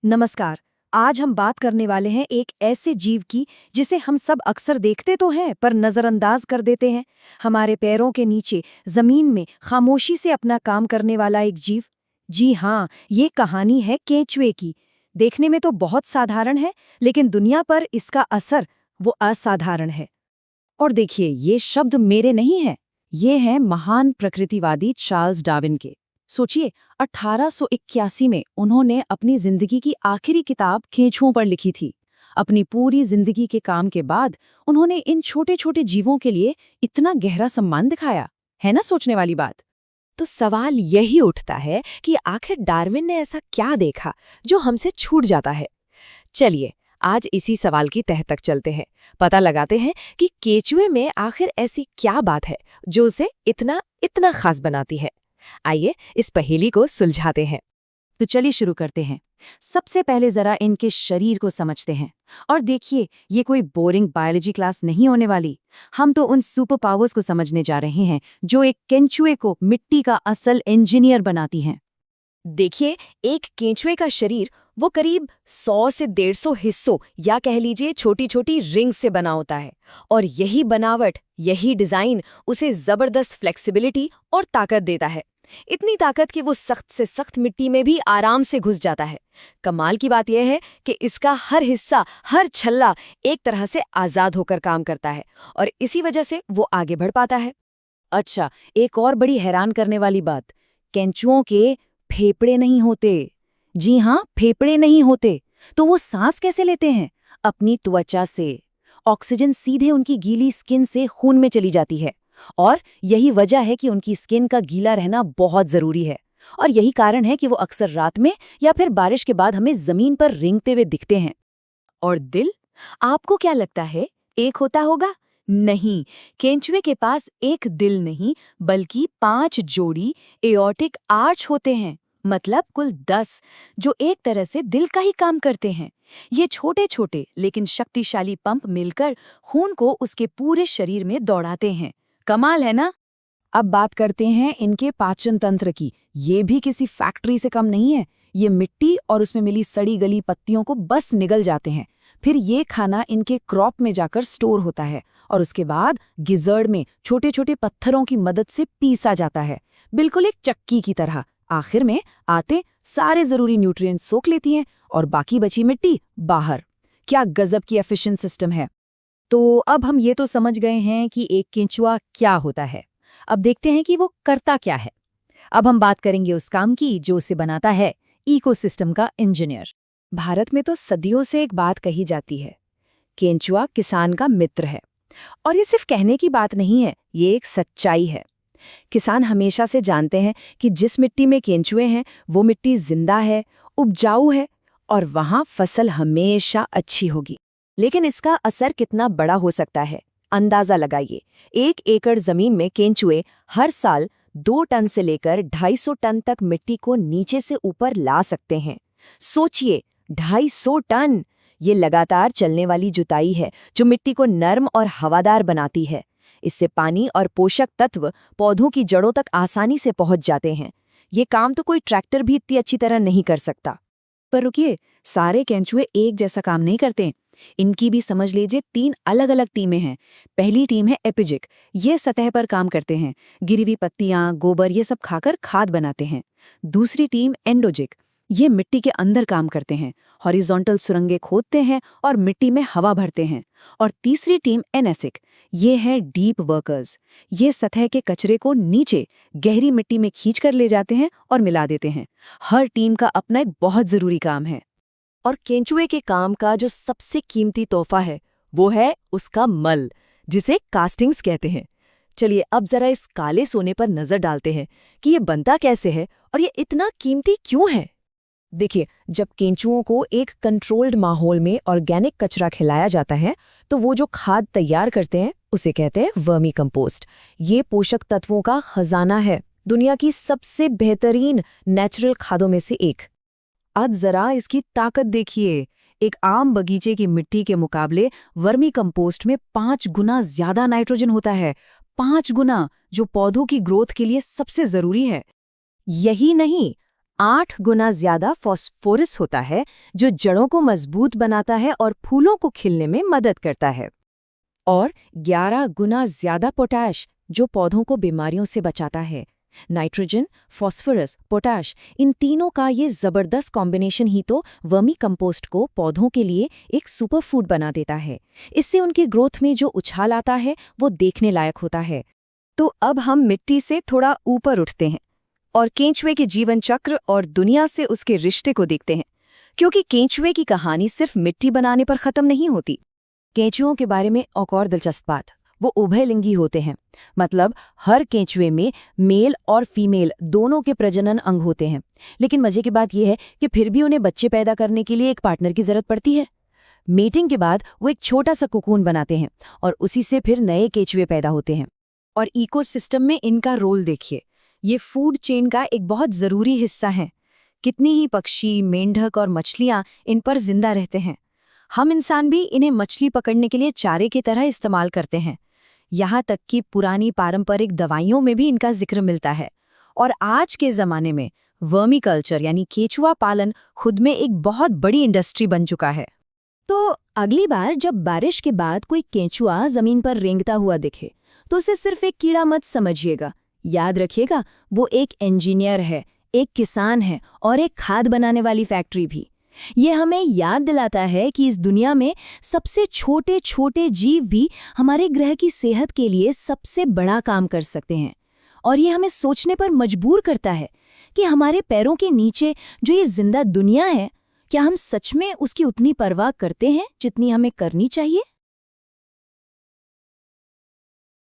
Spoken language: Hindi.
नमस्कार। आज हम बात करने वाले हैं एक ऐसे जीव की जिसे हम सब अक्सर देखते तो हैं पर नजरअंदाज कर देते हैं। हमारे पैरों के नीचे जमीन में खामोशी से अपना काम करने वाला एक जीव। जी हाँ, ये कहानी है केंचुए की। देखने में तो बहुत साधारण है, लेकिन दुनिया पर इसका असर वो असाधारण है। और देखिए, ये शब्द मेरे नहीं हैं। ये हैं महान प्रकृतिवादी चार्ल्स डार्विन के। सोचिए, 1881 में उन्होंने अपनी जिंदगी की आखिरी किताब केंचुओं पर लिखी थी। अपनी पूरी जिंदगी के काम के बाद उन्होंने इन छोटे छोटे जीवों के लिए इतना गहरा सम्मान दिखाया। है ना सोचने वाली बात। तो सवाल यही उठता है कि आखिर डार्विन ने ऐसा क्या देखा जो हमसे छूट जाता है। चलिए, आज इसी सवाल की तह तक चलते हैं। पता लगाते हैं कि केंचुए में आखिर ऐसी क्या बात है जो उसे इतना इतना खास बनाती है। आइए इस पहेली को सुलझाते हैं। तो चलिए शुरू करते हैं। सबसे पहले जरा इनके शरीर को समझते हैं। और देखिए, ये कोई बोरिंग बायोलॉजी क्लास नहीं होने वाली। हम तो उन सुपर पावर्स को समझने जा रहे हैं जो एक केंचुए को मिट्टी का असल इंजीनियर बनाती हैं। देखिए, एक केंचुए का शरीर वो करीब 100 से 150 हिस्सों या कह लीजिए छोटी छोटी रिंग्स से बना होता है। और यही बनावट, यही डिजाइन उसे जबरदस्त फ्लेक्सिबिलिटी और ताकत देता है। इतनी ताकत कि वो सख्त से सख्त मिट्टी में भी आराम से घुस जाता है। कमाल की बात यह है कि इसका हर हिस्सा, हर छल्ला एक तरह से आजाद होकर काम करता है और इसी वजह से वो आगे बढ़ पाता है। अच्छा, एक और बड़ी हैरान करने वाली बात, केंचुओं के फेफड़े नहीं होते। जी हाँ, फेफड़े नहीं होते। तो वो सांस कैसे लेते हैं? अपनी त्वचा से। ऑक्सीजन सीधे उनकी गीली स्किन से खून में चली जाती है। और यही वजह है कि उनकी स्किन का गीला रहना बहुत जरूरी है। और यही कारण है कि वो अक्सर रात में या फिर बारिश के बाद हमें जमीन पर रेंगते हुए दिखते हैं। और दिल, आपको क्या लगता है एक होता होगा? नहीं, केंचुए के पास एक दिल नहीं बल्कि 5 जोड़ी एओर्टिक आर्च होते हैं। मतलब कुल 10, जो एक तरह से दिल का ही काम करते हैं। ये छोटे छोटे लेकिन शक्तिशाली पंप मिलकर खून को उसके पूरे शरीर में दौड़ाते हैं। कमाल है ना? अब बात करते हैं इनके पाचन तंत्र की। ये भी किसी फैक्ट्री से कम नहीं है। ये मिट्टी और उसमें मिली सड़ी गली पत्तियों को बस निगल जाते हैं। फिर ये खाना इनके क्रॉप में जाकर स्टोर होता है और उसके बाद गिजर्ड में छोटे छोटे पत्थरों की मदद से पीसा जाता है, बिल्कुल एक चक्की की तरह। आखिर में आते सारे जरूरी न्यूट्रिएंट्स सोख लेती हैं और बाकी बची मिट्टी बाहर। क्या गजब की एफिशिएंट सिस्टम है। तो अब हम ये तो समझ गए हैं कि एक केंचुआ क्या होता है। अब देखते हैं कि वो करता क्या है। अब हम बात करेंगे उस काम की जो उसे बनाता है, इकोसिस्टम का इंजीनियर। भारत में तो सदियों से एक बात कही जाती है, केंचुआ किसान का मित्र है। और ये सिर्फ कहने की बात नहीं है, ये एक सच्चाई है। किसान हमेशा से जानते हैं कि जिस मिट्टी में केंचुए हैं वो मिट्टी जिंदा है, उपजाऊ है और वहां फसल हमेशा अच्छी होगी। लेकिन इसका असर कितना बड़ा हो सकता है, अंदाजा लगाइए। 1 एकड़ जमीन में केंचुए हर साल 2 टन से लेकर 250 टन तक मिट्टी को नीचे से ऊपर ला सकते हैं। सोचिए, 250 टन! ये लगातार चलने वाली जुताई है जो मिट्टी को नर्म और हवादार बनाती है। इससे पानी और पोषक तत्व पौधों की जड़ों तक आसानी से पहुंच जाते हैं। ये काम तो कोई ट्रैक्टर भी इतनी अच्छी तरह नहीं कर सकता। पर रुकिए, सारे केंचुए एक जैसा काम नहीं करते। इनकी भी समझ लीजिए 3 अलग अलग टीमें हैं। पहली टीम है एपिजिक। ये सतह पर काम करते हैं, गिरी हुई पत्तियां, गोबर ये सब खाकर खाद बनाते हैं। दूसरी टीम एंडोजिक। ये मिट्टी के अंदर काम करते हैं, हॉरिजॉन्टल सुरंगें खोदते हैं और मिट्टी में हवा भरते हैं। और तीसरी टीम एनेसिक। ये है डीप वर्कर्स। ये सतह के कचरे को नीचे गहरी मिट्टी में खींच कर ले जाते हैं और मिला देते हैं। हर टीम का अपना एक बहुत जरूरी काम है। और केंचुए के काम का जो सबसे कीमती तोहफा है वो है उसका मल, जिसे कास्टिंग्स कहते हैं। चलिए अब जरा इस काले सोने पर नजर डालते हैं कि ये बनता कैसे है और ये इतना कीमती क्यों है। देखिए, जब केंचुओं को एक कंट्रोल्ड माहौल में ऑर्गेनिक कचरा खिलाया जाता है तो वो जो खाद तैयार करते हैं उसे कहते हैं वर्मी कंपोस्ट। ये पोषक तत्वों का खजाना है, दुनिया की सबसे बेहतरीन नेचुरल खादों में से एक। आज जरा इसकी ताकत देखिए। एक आम बगीचे की मिट्टी के मुकाबले वर्मी कंपोस्ट में 5 गुना ज्यादा नाइट्रोजन होता है। 5 गुना, जो पौधों की ग्रोथ के लिए सबसे जरूरी है। यही नहीं, 8 गुना ज्यादा फास्फोरस होता है, जो जड़ों को मजबूत बनाता है और फूलों को खिलने में मदद करता है। और 11 गुना ज्यादा पोटाश, जो पौधों को बीमारियों से बचाता है। नाइट्रोजन, फास्फोरस, पोटाश, इन तीनों का ये जबरदस्त कॉम्बिनेशन ही तो वर्मी कंपोस्ट को पौधों के लिए एक सुपर फूड बना देता है। इससे उनकी ग्रोथ में जो उछाल आता है वो देखने लायक होता है। तो अब हम मिट्टी से थोड़ा ऊपर उठते हैं और केंचुए के जीवन चक्र और दुनिया से उसके रिश्ते को देखते हैं, क्योंकि केंचुए की कहानी सिर्फ मिट्टी बनाने पर खत्म नहीं होती। केंचुओं के बारे में और दिलचस्प बात, वो उभयलिंगी होते हैं, मतलब हर केंचुए में मेल और फीमेल दोनों के प्रजनन अंग होते हैं। लेकिन मजे की बात यह है कि फिर भी उन्हें बच्चे पैदा करने के लिए एक पार्टनर की जरूरत पड़ती है। मेटिंग के बाद वो एक छोटा सा कोकून बनाते हैं और उसी से फिर नए केंचुए पैदा होते हैं। और इकोसिस्टम में इनका रोल देखिए, ये फूड चेन का एक बहुत जरूरी हिस्सा है। कितनी ही पक्षी, मेंढक और मछलियां इन पर जिंदा रहते हैं। हम इंसान भी इन्हें मछली पकड़ने के लिए चारे की तरह इस्तेमाल करते हैं। यहाँ तक कि पुरानी पारंपरिक दवाइयों में भी इनका जिक्र मिलता है। और आज के ज़माने में वर्मी कल्चर यानी केंचुआ पालन खुद में एक बहुत बड़ी इंडस्ट्री बन चुका है। तो अगली बार जब बारिश के बाद कोई केंचुआ ज़मीन पर रेंगता हुआ दिखे, तो उसे सिर्फ एक कीड़ा मत समझिएगा। याद रखिएगा, वो एक इंजीनियर है, एक किसान है और एक खाद बनाने वाली फैक्ट्री भी। ये हमें याद दिलाता है कि इस दुनिया में सबसे छोटे छोटे जीव भी हमारे ग्रह की सेहत के लिए सबसे बड़ा काम कर सकते हैं। और ये हमें सोचने पर मजबूर करता है कि हमारे पैरों के नीचे जो ये जिंदा दुनिया है, क्या हम सच में उसकी उतनी परवाह करते हैं जितनी हमें करनी चाहिए।